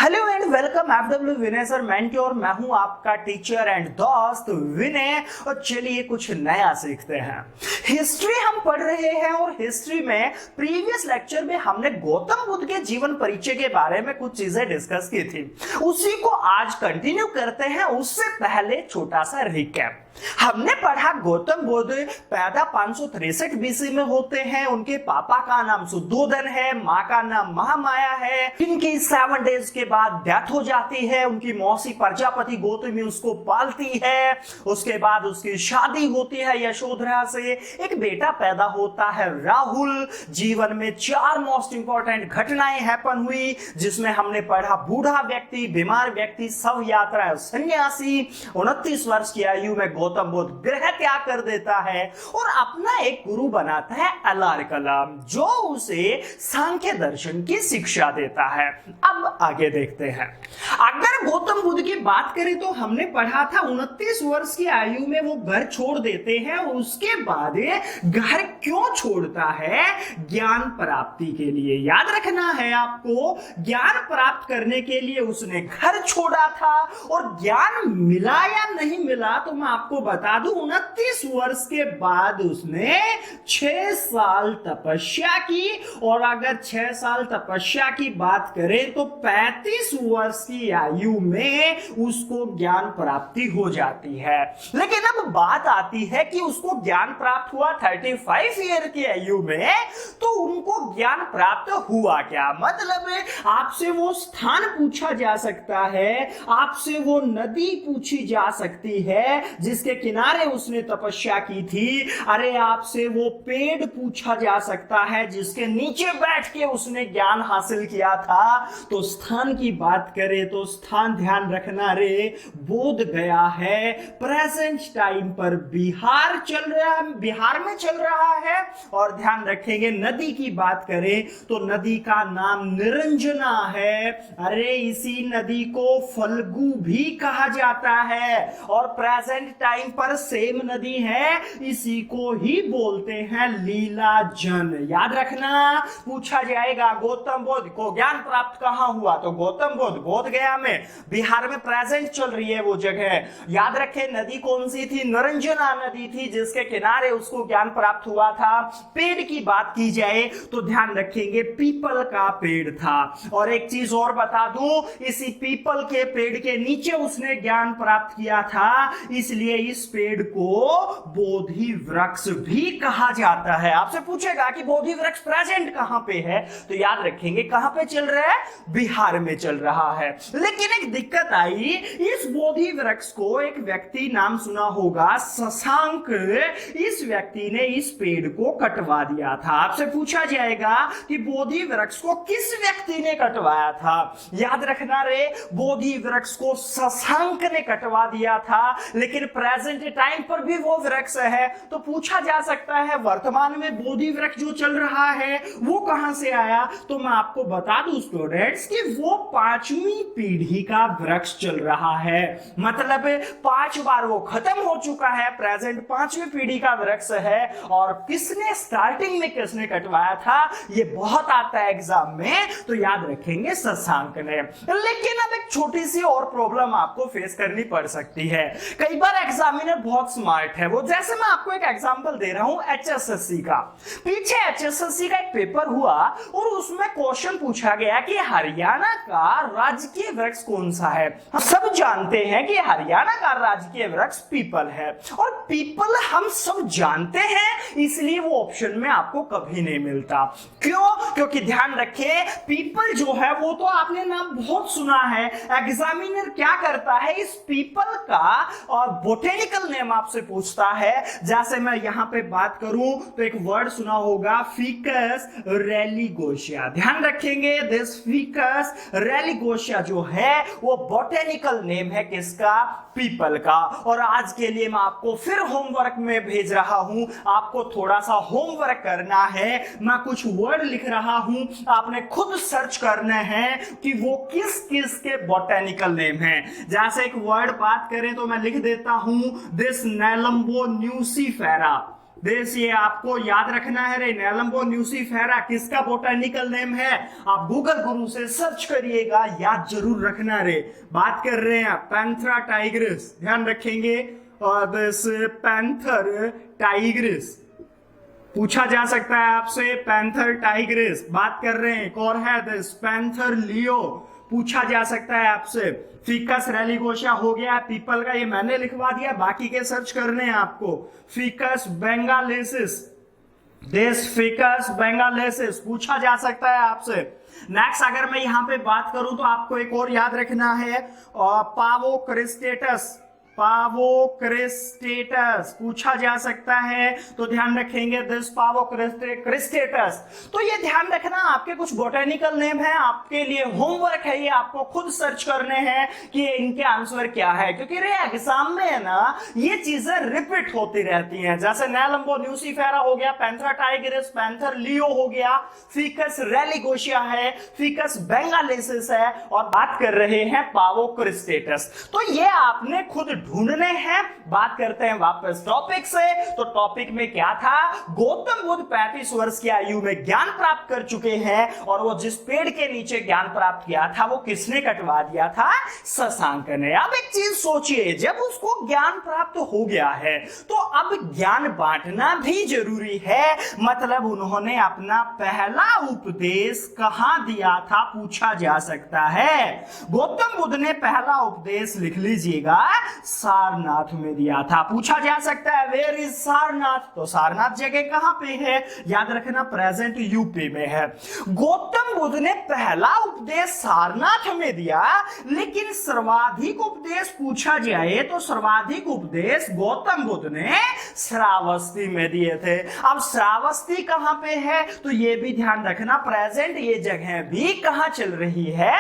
Hello and welcome FW Vinay sir mentor. मैं हूं आपका टीचर एंड दोस्त विनय और चलिए कुछ नया सीखते हैं। हिस्ट्री हम पढ़ रहे हैं और हिस्ट्री में प्रीवियस लेक्चर में हमने गौतम बुद्ध के जीवन परिचय के बारे में कुछ चीजें डिस्कस की थी, उसी को आज कंटिन्यू करते हैं। उससे पहले छोटा सा रिकैप। हमने पढ़ा गौतम बुद्ध पैदा 563 बीसी में होते हैं। उनके पापा का नाम सुद्धोधन है, माँ का नाम महामाया है। इनकी 7 डेज के बाद डेथ हो जाती है। उनकी मौसी प्रजापति गौतमी उसको पालती है। उसके बाद उसकी शादी होती है यशोधरा से। एक बेटा पैदा होता है राहुल। जीवन में 4 मोस्ट इंपॉर्टेंट घटनाएं हैपन हुई, जिसमें हमने पढ़ा बूढ़ा व्यक्ति, बीमार व्यक्ति, शव यात्रा, सन्यासी। 29 वर्ष की आयु में गौतम बुद्ध गृह त्याग कर देता है और अपना एक गुरु बनाता है अलार कलाम, जो उसे सांख्य दर्शन की शिक्षा देता है। अब आगे देखते हैं। अगर गौतम बुद्ध की बात करें तो हमने पढ़ा था 29 वर्ष की आयु में वो घर छोड़ देते हैं। उसके बाद घर क्यों छोड़ता है? ज्ञान प्राप्ति के लिए। याद रखना है आपको, ज्ञान प्राप्त करने के लिए उसने घर छोड़ा था। और ज्ञान मिला या नहीं मिला तो मैं आपको बता दूं, 29 वर्ष के बाद उसने 6 साल तपस्या की। और अगर 6 साल तपस्या की बात करें तो 35 वर्ष की आयु में उसको ज्ञान प्राप्ति हो जाती है। लेकिन अब बात आती है कि उसको ज्ञान प्राप्त हुआ 35 ईयर की आयु में, तो उनको ज्ञान प्राप्त हुआ क्या? मतलब आपसे वो स्थान पूछा जा सकता है, आपसे वो नदी पूछी जा सकती है जिसके किनारे उसने तपस्या की थी। अरे आपसे वो पेड़ पूछा जा सकता है जिसके नीचे बैठ के उसने ज्ञान हासिल किया था। तो स्थान की बात करें तो स्थान ध्यान रखना रे, बोध गया है। प्रेजेंट टाइम पर बिहार चल रहा है, बिहार में चल रहा है। और ध्यान रखेंगे नदी की बात करें तो नदी का नाम निरंजना है। अरे इसी नदी को फल्गु भी कहा जाता है। और प्रेजेंट टाइम पर सेम नदी है, इसी को ही बोलते हैं लीला जन। याद रखना, पूछा जाएगा गौतम बुद्ध को ज्ञान प्राप्त कहां हुआ, तो गौतम बुद्ध बोध गया में, बिहार में प्रेजेंट चल रही है वो जगह। याद रखें नदी कौन सी थी? निरंजना नदी थी जिसके किनारे उसको ज्ञान प्राप्त हुआ था। पेड़ की बात की जाए तो ध्यान रखेंगे पीपल का पेड़ था। और एक चीज और बता दूं, इसी पीपल के पेड़ के नीचे उसने ज्ञान प्राप्त किया था, इसलिए इस पेड़ को बोधि वृक्ष भी कहा जाता है। आपसे पूछेगा कि बोधि वृक्ष प्रेजेंट कहां पे है, तो याद रखेंगे कहां पे चल रहा है? बिहार में चल रहा है। लेकिन एक दिक्कत आई, इस बोधि वृक्ष को एक व्यक्ति नाम सुना होगा शशांक। इस व्यक्ति ने इस पेड़ को कटवा दिया था। आपसे पूछा जाएगा कि बोधि वृक्ष को किस व्यक्ति ने कटवाया था? याद रखना रे, बोधि वृक्ष को शशांक ने कटवा दिया था। लेकिन प्रेजेंट टाइम पर भी वो वृक्ष है, तो पूछा जा सकता है वर्तमान में बोधि वृक्ष जो चल रहा है वो कहां से आया? तो मैं आपको बता दूं स्टूडेंट्स कि वो 5वीं पीढ़ी का वृक्ष चल रहा है। मतलब 5 बार वो खत्म हो चुका है, प्रेजेंट 5वीं पीढ़ी का वृक्ष है। और किसने स्टार्टिंग में किसने कटवाया था, ये बहुत आता है एग्जाम में, तो याद रखेंगे शशांक ने। लेकिन अब एक छोटी सी और प्रॉब्लम आपको फेस करनी पड़ सकती है। कई बार एग्जामिनर बहुत स्मार्ट है, वो जैसे मैं आपको एक एग्जांपल दे रहा हूं एचएसएससी का। पीछे एचएसएससी का एक पेपर हुआ और उसमें क्वेश्चन पूछा गया कि हरियाणा का राजकीय वृक्ष कौन सा है। हम सब जानते हैं कि हरियाणा का राजकीय वृक्ष पीपल है। और पीपल हम सब जानते हैं, इसलिए वो ऑप्शन में आपको कभी नहीं मिलता। क्यों? क्योंकि ध्यान रखें, पीपल जो है वो तो आपने नाम बहुत सुना है। एग्जामिनर क्या करता है, इस पीपल का और बोटेनिकल नेम आपसे पूछता है। जैसे मैं यहां पे बात करूं तो एक वर्ड सुना होगा फिकस रेलिगोशिया। ध्यान रखेंगे, दिस फिकस रेलिगोशिया जो है वो बोटेनिकल नेम है किसका? पीपल का। और आज के लिए मैं आपको फिर होमवर्क में भेज रहा हूं, आपको थोड़ा सा होमवर्क करना है। मैं कुछ वर्ड लिख रहा हूं, आपने खुद सर्च करना है कि वो किस किस के बोटेनिकल नेम है। जैसे एक वर्ड बात करें तो मैं लिख देता हूं दिस नेलम्बो न्यूसीफेरा। देश, ये आपको याद रखना है रे। नेलम्बो न्यूसीफेरा किसका बोटेनिकल नेम है? आप गूगल गुरु से सर्च करिएगा, याद जरूर रखना रे। बात कर रहे हैं पैंथरा टाइग्रिस, ध्यान रखेंगे। और दिस पैंथर टाइग्रिस पूछा जा सकता है आपसे, पैंथर टाइग्रिस। बात कर रहे हैं एक और है दिस पैंथर लियो, पूछा जा सकता है आपसे। फिकस रेलिगोशिया हो गया पीपल का, ये मैंने लिखवा दिया, बाकी के सर्च करने हैं आपको। फिकस बेंगालेसिस, दिस फिकस बेंगालेसिस पूछा जा सकता है आपसे। नेक्स्ट अगर मैं यहां पे बात करूं तो आपको एक और याद रखना है, पावोक्रिस्टेटस, पावोक्रिस्टेटस पूछा जा सकता है, तो ध्यान रखेंगे दिस पावोक्रिस्टेटस। तो ये ध्यान रखना, आपके कुछ बोटेनिकल नेम है, आपके लिए होमवर्क है, ये आपको खुद सर्च करने हैं कि इनके आंसर क्या है, क्योंकि रे एग्जाम में है ना ये चीजें रिपीट होती रहती हैं। जैसे नेलम्बो न्यूसीफेरा हो गया, पैंथरा टाइग्रिस, पैंथर लियो हो गया, फिकस रेलिगोशिया है, फिकस बेंगालेसिस है, और बात कर रहे हैं पावोक्रिस्टेटस। तो ये आपने खुद ढूंढने हैं। बात करते हैं वापस टॉपिक से। तो टॉपिक में क्या था? गौतम बुद्ध 35 वर्ष की आयु में ज्ञान प्राप्त कर चुके हैं, और वो जिस पेड़ के नीचे ज्ञान प्राप्त किया था वो किसने कटवा दिया था? शशांक ने। अब एक चीज सोचिए, जब उसको ज्ञान प्राप्त हो गया है तो अब ज्ञान बांटना भी जरूरी है। मतलब उन्होंने अपना पहला उपदेश कहां दिया था, पूछा जा सकता है। गौतम बुद्ध ने पहला उपदेश, लिख लीजिएगा, सारनाथ में दिया था। पूछा जा सकता है वेयर इज सारनाथ, तो सारनाथ जगह कहां पे है? याद रखना प्रेजेंट यूपी में है। गौतम बुद्ध ने पहला उपदेश सारनाथ में दिया, लेकिन सर्वाधिक उपदेश पूछा जाए तो सर्वाधिक उपदेश गौतम बुद्ध ने श्रावस्ती में दिए थे। अब श्रावस्ती कहां पे है? तो ये भी ध्यान रखना, प्रेजेंट ये जगह भी कहां चल रही है?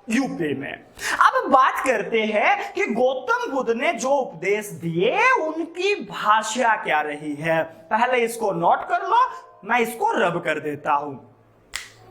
यूपी में। अब बात करते हैं कि गौतम बुद्ध ने जो उपदेश दिए उनकी भाषा क्या रही है। पहले इसको नोट कर लो, मैं इसको रब कर देता हूं।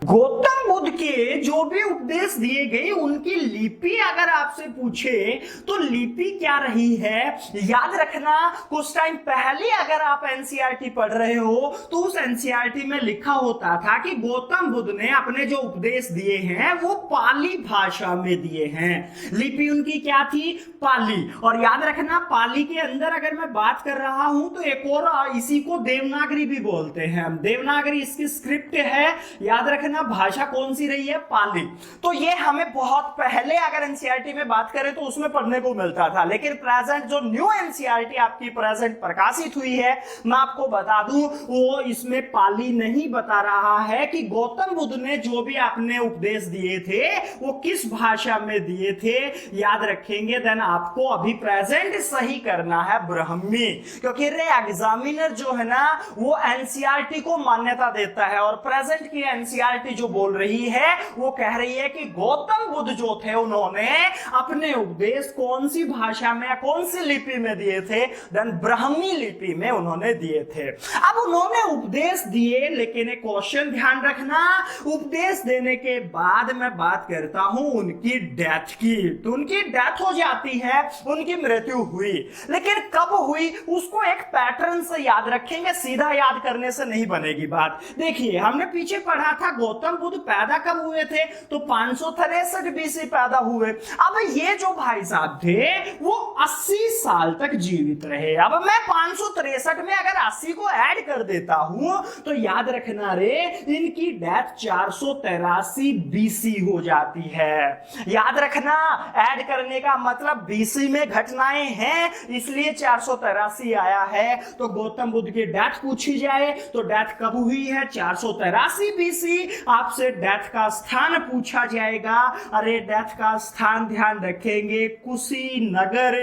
गौतम बुद्ध के जो भी उपदेश दिए गए उनकी लिपि अगर आपसे पूछे तो लिपि क्या रही है? याद रखना, कुछ टाइम पहले अगर आप एनसीईआरटी पढ़ रहे हो तो उस एनसीईआरटी में लिखा होता था कि गौतम बुद्ध ने अपने जो उपदेश दिए हैं वो पाली भाषा में दिए हैं। लिपि उनकी क्या थी? पाली। और याद रखना, पाली के अंदर अगर मैं बात कर रहा हूं तो एक और, इसी को देवनागरी भी बोलते हैं। देवनागरी इसकी स्क्रिप्ट है। याद रखना भाषा कौन सी रही है? पाली। तो ये हमें बहुत पहले अगर एनसीईआरटी में बात करें तो उसमें पढ़ने को मिलता था, लेकिन प्रेजेंट जो न्यू एनसीईआरटी आपकी प्रेजेंट प्रकाशित हुई है, मैं आपको बता दूं वो इसमें पाली नहीं बता रहा है कि गौतम बुद्ध ने जो भी आपने उपदेश दिए थे वो किस भाषा में दिए थे। याद रखेंगे, देन आपको अभी प्रेजेंट सही करना है ब्राह्मी, क्योंकि रे एग्जामिनर जो है ना वो एनसीईआरटी को मान्यता देता है, और प्रेजेंट की एनसीईआरटी जो बोल रही है वो कह रही है कि गौतम बुद्ध जो थे उन्होंने अपने उपदेश कौन सी भाषा में, कौन सी लिपि में दिए थे? देन ब्राह्मी लिपि में उन्होंने दिए थे। अब उन्होंने उपदेश दिए, लेकिन एक क्वेश्चन ध्यान रखना, उपदेश देने के बाद मैं बात करता हूं उनकी डेथ की। तो उनकी डेथ हो जाती है, उनकी मृत्यु हुई, लेकिन कब हुई उसको एक पैटर्न से याद रखेंगे, सीधा याद करने से नहीं बनेगी बात। देखिए, हमने पीछे पढ़ा था गौतम बुद्ध पैदा कब हुए थे? तो 563 बीसी पैदा हुए। अब ये जो भाई साहब थे वो 80 साल तक जीवित रहे। अब मैं 563 में अगर 80 को ऐड कर देता हूं तो याद रखना रे, इनकी डेथ 483 बीसी हो जाती है। याद रखना, ऐड करने का मतलब बीसी में घटनाएं हैं, इसलिए 483 आया है। तो गौतम बुद्ध की डेथ पूछी जाए तो डेथ कब हुई है? 483 बीसी। आपसे डेथ का स्थान पूछा जाएगा। अरे डेथ का स्थान ध्यान रखेंगे कुशीनगर,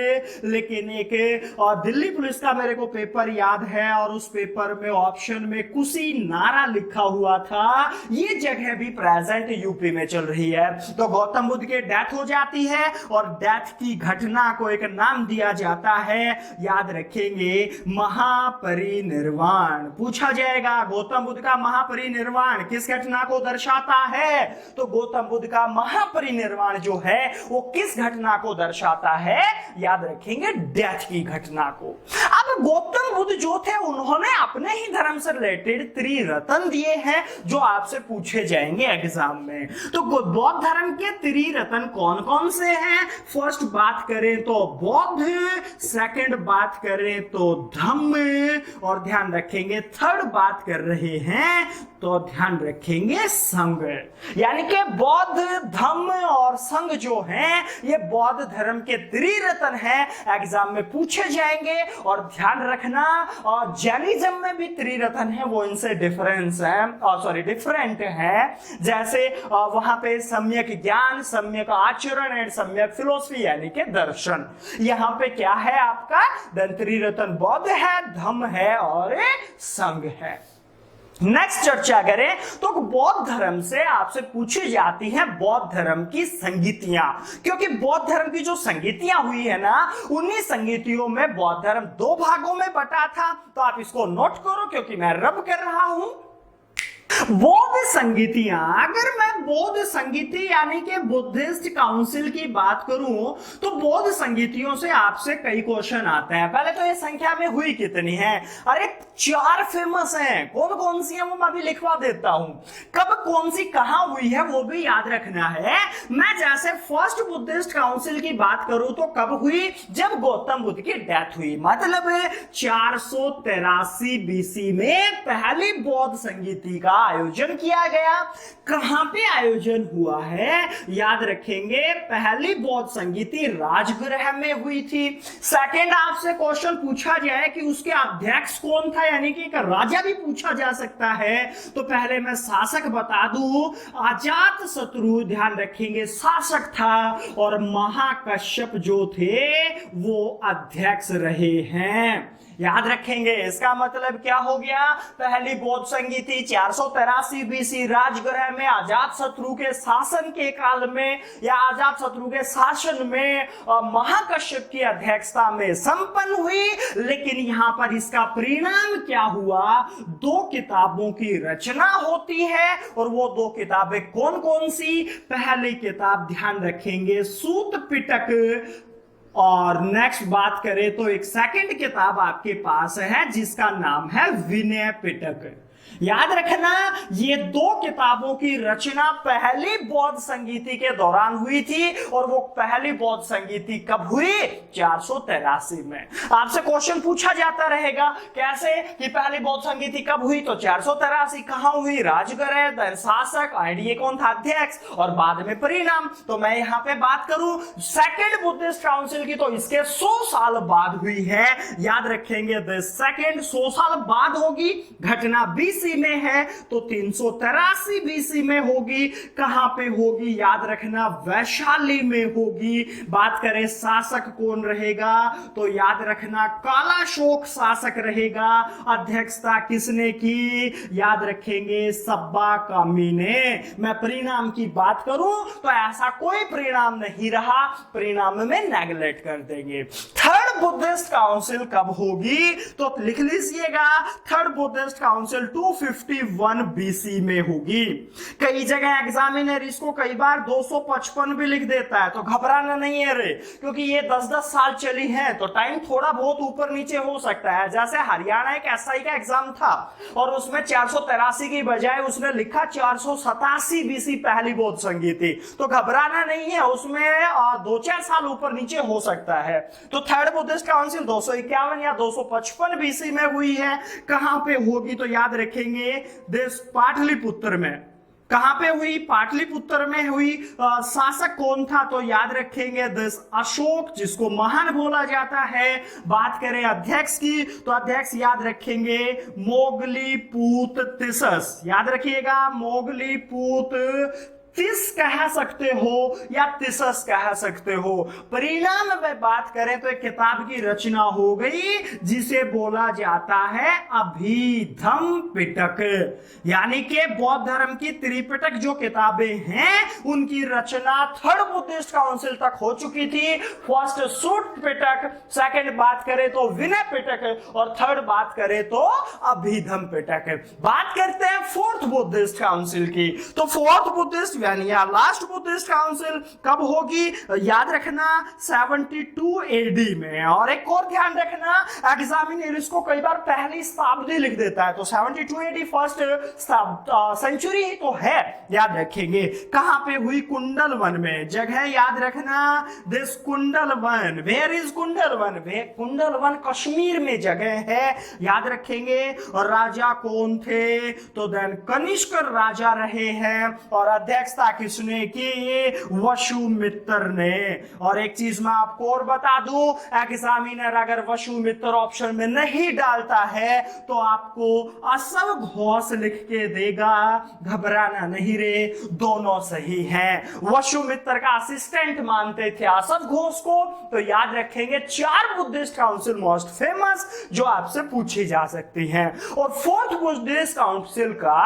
लेकिन एक दिल्ली पुलिस का मेरे को पेपर याद है और उस पेपर में ऑप्शन में कुशीनारा लिखा हुआ था। ये जगह भी प्रेजेंट यूपी में चल रही है। तो गौतम बुद्ध की डेथ हो जाती है और डेथ की घटना को एक नाम दिया जाता है, याद रखेंगे, महापरिनिर्वाण। पूछा जाएगा गौतम बुद्ध का महापरिनिर्वाण किस घटना को दर्शाता है? तो गौतम बुद्ध का महापरिनिर्वाण जो है वो किस घटना को दर्शाता है? याद रखेंगे, डेथ की घटना को। अब गौतम बुद्ध जो थे उन्होंने अपने ही धर्म से रिलेटेड त्रिरत्न दिए हैं जो आपसे पूछे जाएंगे एग्जाम में। तो बौद्ध धर्म के त्रिरत्न कौन कौन से हैं? फर्स्ट बात करें तो बौद्ध, सेकंड बात करें तो धम्म, और ध्यान रखेंगे थर्ड बात कर रहे हैं तो ध्यान रखेंगे संघ। यानी कि बौद्ध, धम्म और संघ जो हैं ये बौद्ध धर्म के त्रिरत्न हैं, एग्जाम में पूछे जाएंगे। और ध्यान रखना और जैनिज्म में भी त्रिरत्न है, वो इनसे डिफरेंस है, डिफरेंट है। जैसे वहां पे सम्यक ज्ञान, सम्यक आचरण एंड सम्यक फिलोसफी यानी कि दर्शन। यहां पे क्या है आपका? त्रिरत्न बौद्ध है, धम्म है और संघ है। नेक्स्ट चर्चा करें तो बौद्ध धर्म से आपसे पूछी जाती हैं बौद्ध धर्म की संगीतियां, क्योंकि बौद्ध धर्म की जो संगीतियां हुई है ना, उन्हीं संगीतियों में बौद्ध धर्म दो भागों में बटा था। तो आप इसको नोट करो क्योंकि मैं रब कर रहा हूं। बौद्ध संगीतियां, अगर मैं बौद्ध संगीति यानी कि बुद्धिस्ट काउंसिल की बात करूं तो बौद्ध संगीतियों से आपसे कई क्वेश्चन आते हैं। पहले तो ये संख्या में हुई कितनी है? अरे 4 फेमस हैं। कौन कौन सी है वो मैं भी लिखवा देता हूं। कब कौन सी कहां हुई है वो भी याद रखना है। मैं जैसे फर्स्ट बुद्धिस्ट काउंसिल की बात करूं तो कब हुई? जब गौतम बुद्ध की डेथ हुई, मतलब 483 बीसी में पहली बौद्ध संगीति का आयोजन किया गया। कहां पे आयोजन हुआ है? याद रखेंगे पहली बौद्ध संगीति राजगृह में हुई थी। सेकंड आपसे क्वेश्चन पूछा जाए कि उसके अध्यक्ष कौन था, यानी कि एक राजा भी पूछा जा सकता है। तो पहले मैं शासक बता दूं, अजात शत्रु, ध्यान रखेंगे शासक था, और महाकश्यप जो थे वो अध्यक्ष रहे हैं। याद रखेंगे। इसका मतलब क्या हो गया? पहली बौद्ध संगीति 483 बीसी राजगृह में अजात शत्रु के शासन के काल में या अजात शत्रु के शासन में महाकश्यप की अध्यक्षता में संपन्न हुई। लेकिन यहां पर इसका परिणाम क्या हुआ? 2 किताबों की रचना होती है, और वो 2 किताबें कौन कौन सी? पहली किताब ध्यान रखेंगे सूत पिटक, और नेक्स्ट बात करें तो एक सेकंड किताब आपके पास है जिसका नाम है विनय पिटक। याद रखना ये 2 किताबों की रचना पहली बौद्ध संगीति के दौरान हुई थी, और वो पहली बौद्ध संगीति कब हुई? 483 में। आपसे क्वेश्चन पूछा जाता रहेगा कैसे कि पहली बौद्ध संगीति कब हुई? तो 483। कहां हुई? राजगृह, देन शासक, आईडीए कौन था? अध्यक्ष, और बाद में परिणाम। तो मैं यहां पे बात करूं सेकंड बुद्धिस्ट काउंसिल की तो इसके 100 साल बाद हुई है। याद रखेंगे द सेकंड 100 साल बाद होगी। घटना बीसी में है तो 383 बीसी में होगी। कहां पे होगी? याद रखना वैशाली में होगी। बात करें शासक कौन रहेगा तो याद रखना कालाशोक शासक रहेगा। अध्यक्षता किसने की? याद रखेंगे सब्बा कामी ने। मैं परिणाम की बात करूं तो ऐसा कोई परिणाम नहीं रहा, परिणाम में नेगलेक्ट कर देंगे। थर्ड बुद्धिस्ट काउंसिल कब होगी? तो लिख लीजिएगा थर्ड बुद्धिस्ट काउंसिल 251 बीसी में होगी। कई जगह एग्जामिनर इसको कई बार 255 भी लिख देता है, तो घबराना नहीं है रे, क्योंकि ये 10-10 साल चली है तो टाइम थोड़ा बहुत ऊपर नीचे हो सकता है। जैसे हरियाणा एक एसआई का एग्जाम था और उसमें 483 की बजाय उसने लिखा 487 बीसी पहली बौद्ध संगीति, तो घबराना नहीं है, उसमें 2-4 साल ऊपर नीचे हो सकता है। तो थर्ड बुद्धिस्ट काउंसिल 251 या 255 बीसी में हुई है। कहां पे होगी? तो याद रखेंगे देश पाटलिपुत्र में। कहां पे हुई? पाटलिपुत्र में हुई। शासक कौन था? तो याद रखेंगे देश अशोक, जिसको महान बोला जाता है। बात करें अध्यक्ष की तो अध्यक्ष याद रखेंगे मोगलीपुत तिसस। याद रखिएगा मोगलीपुत तिस कह सकते हो या तिसस कह सकते हो। परिणाम में बात करें तो एक किताब की रचना हो गई जिसे बोला जाता है अभिधम पिटक, यानी कि बौद्ध धर्म की त्रिपिटक जो किताबें हैं उनकी रचना थर्ड बुद्धिस्ट काउंसिल तक हो चुकी थी। फर्स्ट सूत पिटक, सेकंड बात करें तो विनय पिटक, और थर्ड बात करें तो अभिधम पिटक। बात करते हैं फोर्थ बुद्धिस्ट काउंसिल की। तो फोर्थ बुद्धिस्ट यानी लास्ट बुद्धिस्ट काउंसिल कब होगी, याद रखना 72 एडी में। और एक और ध्यान रखना, एग्जामिनर इसको कई बार पहली शताब्दी लिख देता है, तो 72 एडी फर्स्ट सेंचुरी ही तो है, याद रखेंगे। कहां पे हुई, कुंडलवन में। जगह याद रखना, this Kundalvan, where is Kundalvan, Kundalvan Kashmir में जगह है, याद रखेंगे। और राजा कौन थे, तो देन कनिष्क राजा रहे हैं। और अध्यक्षता किसने की, वसुमित्र ने। और एक चीज मैं आपको और बता दूं, एग्जामिनर अगर वसुमित्र ऑप्शन में नहीं डालता है तो आपको असव घोष लिख के देगा, घबराना नहीं रे, दोनों सही हैं। वसुमित्र का असिस्टेंट मानते थे असव घोष को। तो याद रखेंगे 4 बुद्धिस्ट काउंसिल मोस्ट फेमस जो आपसे पूछी जा सकती हैं। और फोर्थ बुद्धिस्ट काउंसिल का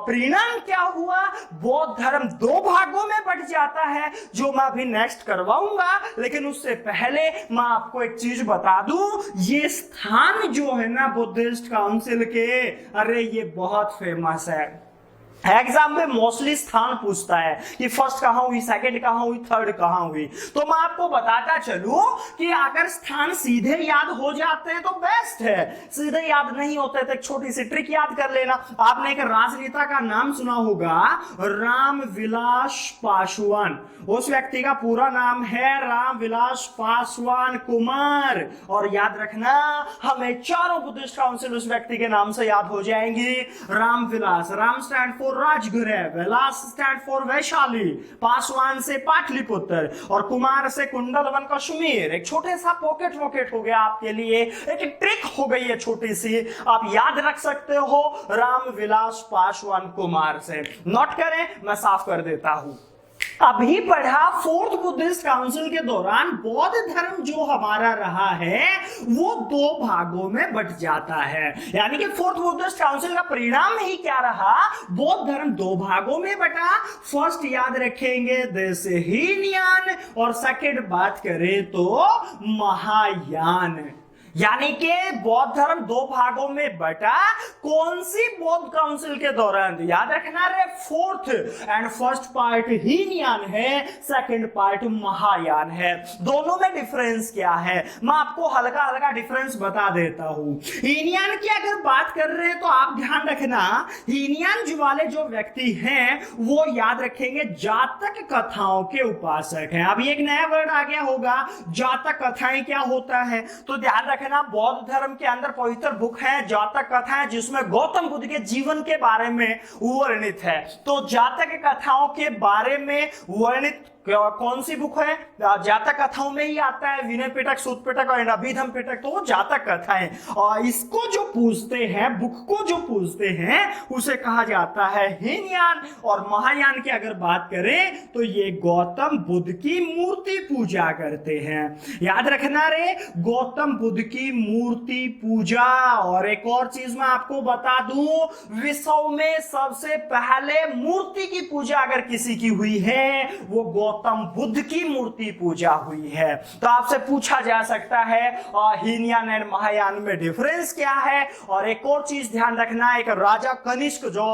परिणाम क्या हुआ, बौद्ध धर्म 2 भागों में बट जाता है, जो मैं अभी नेक्स्ट करवाऊंगा। लेकिन उससे पहले मैं आपको एक चीज बता दूं, ये स्थान जो है ना बुद्धिस्ट काउंसिल के, अरे ये बहुत फेमस है। एग्जाम में मोस्टली स्थान पूछता है कि फर्स्ट कहां हुई, सेकंड कहां हुई, थर्ड कहां हुई। तो मैं आपको बताता चलूं कि अगर स्थान सीधे याद हो जाते हैं तो बेस्ट है, सीधे याद नहीं होते तो एक छोटी सी ट्रिक याद कर लेना। आपने एक राजनेता का नाम सुना होगा, रामविलास पासवान। उस व्यक्ति का पूरा नाम है रामविलास पासवान कुमार। और याद रखना, हमें चारों बुद्धिस्ट काउंसिल उस व्यक्ति के नाम से याद हो जाएंगी। Ramvilas, Ram stand for Rajgriha, Vilas stand for Vaishali, Paswan से पाटलिपुत्र और कुमार से कुंडलवन कश्मीर। एक छोटे सा पॉकेट वॉकेट हो गया आपके लिए, एक ट्रिक हो गई है छोटी सी, आप याद रख सकते हो रामविलास पासवान कुमार से। नोट करें, मैं साफ कर देता हूं। अभी पढ़ा फोर्थ बुद्धिस्ट काउंसिल के दौरान बौद्ध धर्म जो हमारा रहा है वो 2 भागों में बट जाता है। यानी कि फोर्थ बुद्धिस्ट काउंसिल का परिणाम ही क्या रहा, बौद्ध धर्म 2 भागों में बटा। फर्स्ट याद रखेंगे दिस हीनयान, और सेकंड बात करें तो महायान। यानी कि बौद्ध धर्म 2 भागों में बटा, कौन सी बौद्ध काउंसिल के दौरान, याद रखना रे, fourth and first part Hinayana है, सेकंड पार्ट महायान है। दोनों में डिफरेंस क्या है, मैं आपको हल्का हल्का डिफरेंस बता देता हूं। हीनयान की अगर बात कर रहे हैं तो आप ध्यान रखना, हीनयान वाले जो व्यक्ति हैं वो याद रखेंगे जातक कथाओं के उपासक हैं। अभी एक नया वर्ड आ गया होगा, जातक कथाएं क्या होता है, तो ध्यान रखना बौद्ध धर्म के अंदर पवित्र बुक है जातक कथाएं, जिसमें गौतम बुद्ध के जीवन के बारे में वर्णित है। तो जातक कथाओं के बारे में वर्णित कौन सी बुक है, जातक कथाओं में ही आता है, विनय पिटक, सूत पिटक और अभिधम पिटक, तो वो जातक कथाएं। और इसको जो पूछते हैं, बुक को जो पूछते हैं, उसे कहा जाता है हीनयान। और महायान की अगर बात करें तो ये गौतम बुद्ध की मूर्ति पूजा करते हैं। याद रखना रे, गौतम बुद्ध की मूर्ति पूजा। और एक और चीज मैं आपको बता दूं, विश्व में सबसे पहले मूर्ति की पूजा अगर किसी की हुई है वो गौतम बुद्ध की मूर्ति पूजा हुई है। तो आपसे पूछा जा सकता है हीनयान एंड महायान में डिफरेंस क्या है। और एक और चीज ध्यान रखना, एक राजा कनिष्क जो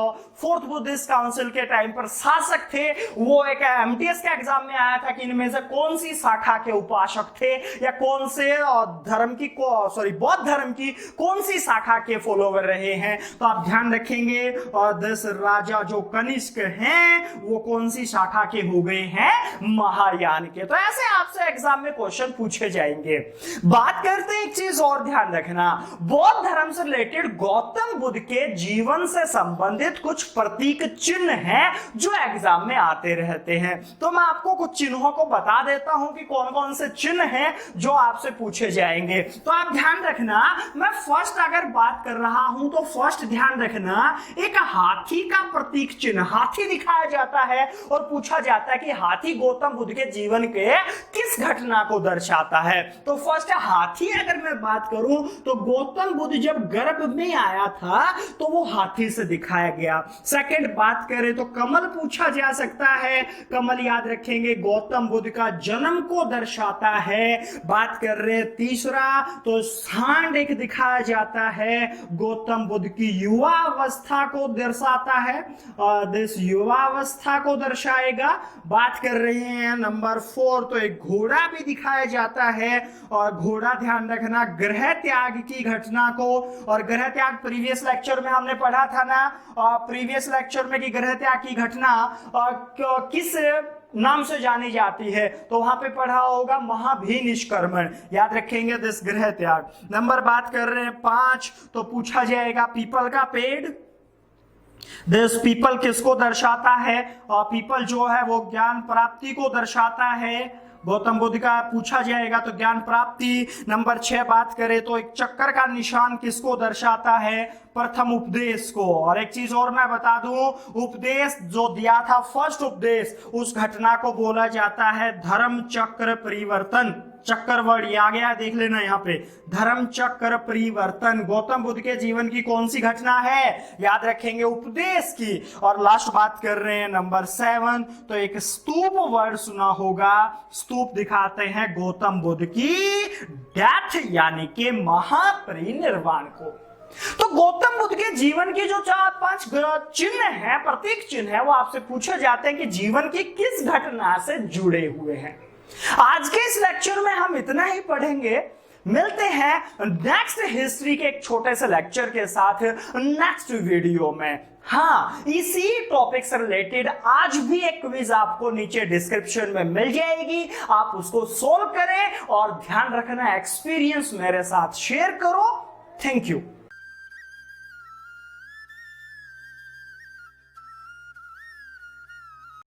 फोर्थ बुद्धिस्ट काउंसिल के टाइम पर शासक थे, वो एक एमटीएस के एग्जाम में आया था कि इनमें से कौन सी शाखा के उपासक थे या कौन से धर्म की बौद्ध धर्म की कौन सी शाखा के फॉलोवर रहे हैं। तो आप ध्यान रखेंगे और 10 राजा जो कनिष्क हैं वो कौन सी शाखा के हो गए हैं, महायान के। तो ऐसे आपसे एग्जाम में क्वेश्चन पूछे जाएंगे। बात करते हैं एक चीज और ध्यान रखना, बौद्ध धर्म से रिलेटेड गौतम बुद्ध के जीवन से संबंधित कुछ प्रतीक चिन्ह हैं जो एग्जाम में आते रहते हैं। तो मैं आपको कुछ चिन्हों को बता देता हूं कि कौन कौन से चिन्ह हैं जो आपसे पूछे जाएंगे। तो आप ध्यान रखना, मैं फर्स्ट अगर बात कर रहा हूं तो फर्स्ट ध्यान रखना, एक हाथी का प्रतीक चिन्ह, हाथी दिखाया जाता है और पूछा जाता है कि हाथी गौतम बुद्ध के जीवन के किस घटना को दर्शाता है? तो फर्स्ट हाथी अगर मैं बात करूं तो गौतम बुद्ध जब गर्भ में आया था तो वो हाथी से दिखाया गया। सेकंड बात करें तो कमल पूछा जा सकता है, कमल याद रखेंगे गौतम बुद्ध का जन्म को दर्शाता है। बात कर रहे हैं तीसरा तो सांड एक दिखाया जाता है, गौतम बुद्ध की युवा अवस्था को दर्शाता है, दिस युवा अवस्था को दर्शाएगा। बात कर रहे हैं नंबर 4 तो एक घोड़ा भी दिखाया जाता है, और घोड़ा ध्यान रखना गृह त्याग की घटना को, और गृह त्याग प्रीवियस लेक्चर में हमने पढ़ा था ना, प्रीवियस लेक्चर में कि गृह त्याग की घटना किस नाम से जानी जाती है, तो वहां पे पढ़ा होगा महाभिनिष्क्रमण, याद रखेंगे दिस गृह त्याग। नंबर बात कर रहे हैं 5 तो पूछा जाएगा पीपल का पेड़, दिस पीपल किसको दर्शाता है? और पीपल जो है वो ज्ञान प्राप्ति को दर्शाता है, गौतम बुद्ध का पूछा जाएगा तो ज्ञान प्राप्ति। नंबर 6 बात करें तो एक चक्कर का निशान किसको दर्शाता है? प्रथम उपदेश को। और एक चीज और मैं बता दूं, उपदेश जो दिया था फर्स्ट उपदेश, उस घटना को बोला जाता है धर्म चक्र परिवर्तन। चक्कर वर्ड आ गया, देख लेना यहाँ पे, धर्म चक्र परिवर्तन गौतम बुद्ध के जीवन की कौन सी घटना है? याद रखेंगे उपदेश की। और लास्ट बात कर रहे हैं नंबर 7 तो एक स्तूप वर्ड सुना होगा, स्तूप दिखाते हैं गौतम बुद्ध की डेथ यानी कि महापरिनिर्वाण को। तो गौतम बुद्ध के जीवन के जो 4-5 चिन्ह हैं, प्रतीक चिन्ह है, वो आपसे पूछे जाते हैं कि जीवन की किस घटना से जुड़े हुए हैं। आज के इस लेक्चर में हम इतना ही पढ़ेंगे, मिलते हैं नेक्स्ट हिस्ट्री के एक छोटे से लेक्चर के साथ नेक्स्ट वीडियो में। हाँ, इसी टॉपिक से रिलेटेड आज भी एक क्विज आपको नीचे डिस्क्रिप्शन में मिल जाएगी, आप उसको सोल्व करें और ध्यान रखना एक्सपीरियंस मेरे साथ शेयर करो। Thank you.